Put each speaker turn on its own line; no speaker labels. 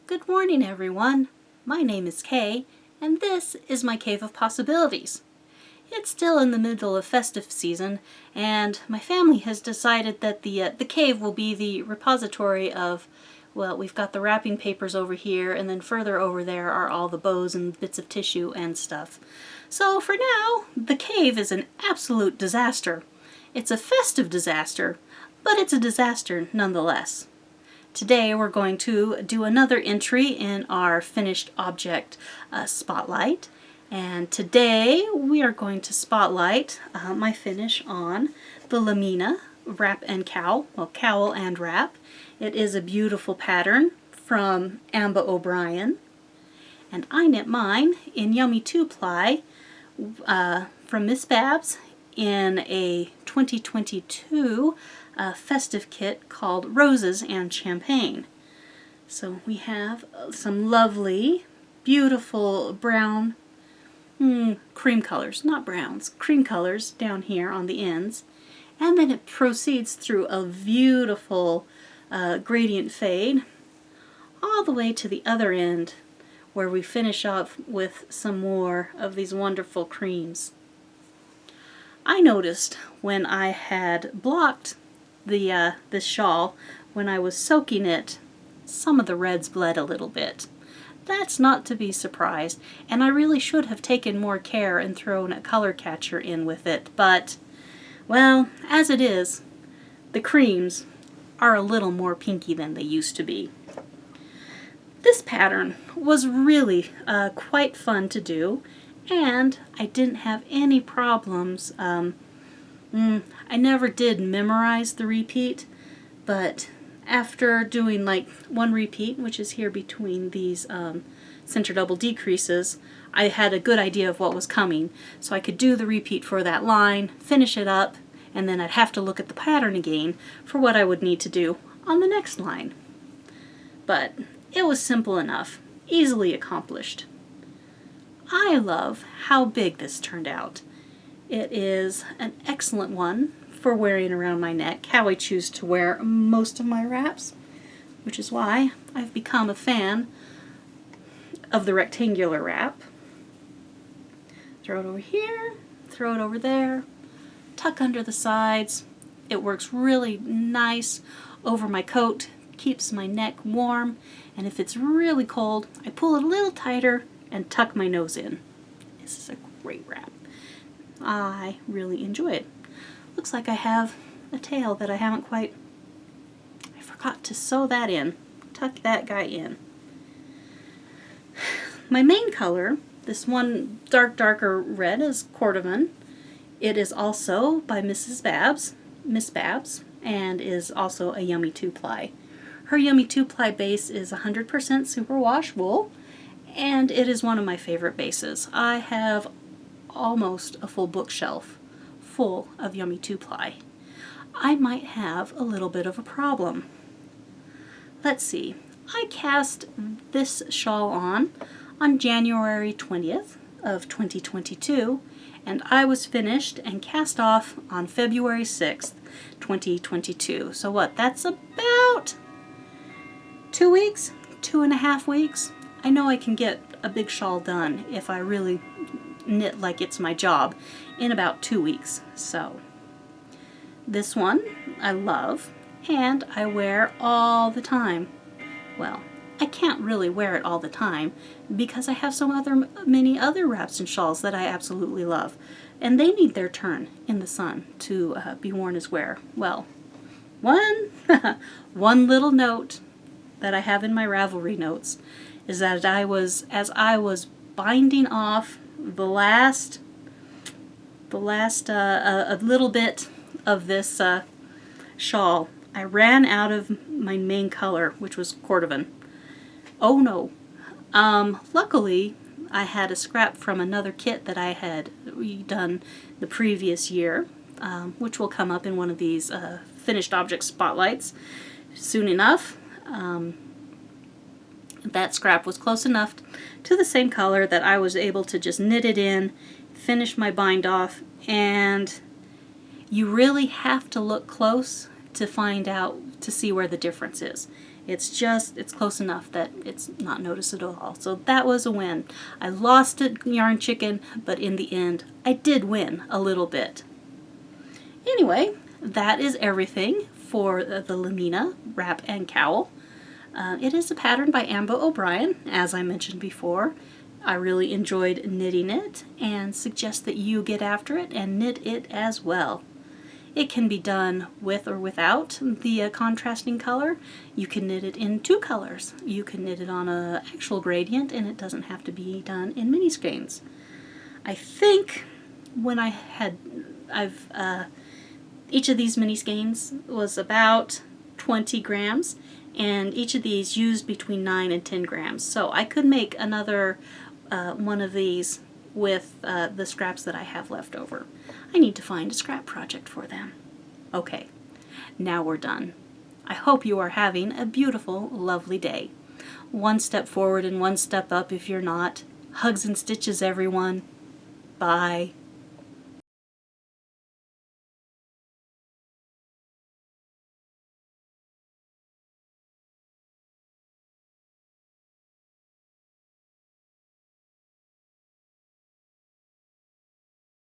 Good morning, everyone. My name is Kay, and this is my Cave of Possibilities. It's still in the middle of festive season, and my family has decided that the cave will be the repository of, well, we've got the wrapping papers over here, and then further over there are all the bows and bits of tissue and stuff. So for now, the cave is an absolute disaster. It's a festive disaster, but it's a disaster nonetheless. Today we're going to do another entry in our finished object spotlight, and today we are going to spotlight my finish on the Lamina wrap and cowl, well, cowl and wrap. It is a beautiful pattern from Ambah O'Brien, and I knit mine in Yummy 2-ply from Miss Babs in a 2022 festive kit called Roses and Champagne. So we have some lovely, beautiful brown, cream colors, not browns, cream colors down here on the ends. And then it proceeds through a beautiful gradient fade all the way to the other end, where we finish off with some more of these wonderful creams. I noticed when I had blocked this shawl, when I was soaking it, some of the reds bled a little bit. That's not to be surprised, and I really should have taken more care and thrown a color catcher in with it, but, well, as it is, the creams are a little more pinky than they used to be. This pattern was really quite fun to do, and I didn't have any problems. I never did memorize the repeat, but after doing like one repeat, which is here between these center double decreases, I had a good idea of what was coming, so I could do the repeat for that line, finish it up, and then I'd have to look at the pattern again for what I would need to do on the next line. But it was simple enough, easily accomplished. I love how big this turned out. It is an excellent one for wearing around my neck, how I choose to wear most of my wraps, which is why I've become a fan of the rectangular wrap. Throw it over here, throw it over there, tuck under the sides. It works really nice over my coat, keeps my neck warm, and if it's really cold, I pull it a little tighter and tuck my nose in. This is a great wrap. I really enjoy it. Looks like I have a tail that I forgot to sew that in. Tuck that guy in. My main color, this one darker red, is cordovan. It is also by Miss Babs, and is also a Yummy 2-ply. Her Yummy 2-ply base is 100% superwash wool, and it is one of my favorite bases. I have almost a full bookshelf full of Yummy 2-ply. I might have a little bit of a problem. Let's see. I cast this shawl on January 20th of 2022, and I was finished and cast off on February 6th, 2022. So what? That's about 2 weeks, 2.5 weeks. I know I can get a big shawl done if I really knit like it's my job in about 2 weeks. So this one I love, and I wear all the time. Well, I can't really wear it all the time because I have many other wraps and shawls that I absolutely love, and they need their turn in the sun to be worn as wear. Well, one little note that I have in my Ravelry notes is that as I was binding off the last a little bit of this shawl, I ran out of my main color, which was cordovan. Oh no. Luckily, I had a scrap from another kit that I had done the previous year, which will come up in one of these finished object spotlights soon enough. That scrap was close enough to the same color that I was able to just knit it in, finish my bind off, and you really have to look close to find out, to see where the difference is. It's close enough that it's not noticed at all. So that was a win. I lost at Yarn Chicken, but in the end, I did win a little bit. Anyway, that is everything for the Lamina wrap and cowl. It is a pattern by Ambah O'Brien, as I mentioned before. I really enjoyed knitting it and suggest that you get after it and knit it as well. It can be done with or without the contrasting color. You can knit it in 2 colors. You can knit it on an actual gradient, and it doesn't have to be done in mini skeins. I think when each of these mini skeins was about 20 grams, and each of these used between 9 and 10 grams. So I could make another one of these with the scraps that I have left over. I need to find a scrap project for them. Okay, now we're done. I hope you are having a beautiful, lovely day. One step forward and one step up if you're not. Hugs and stitches, everyone. Bye.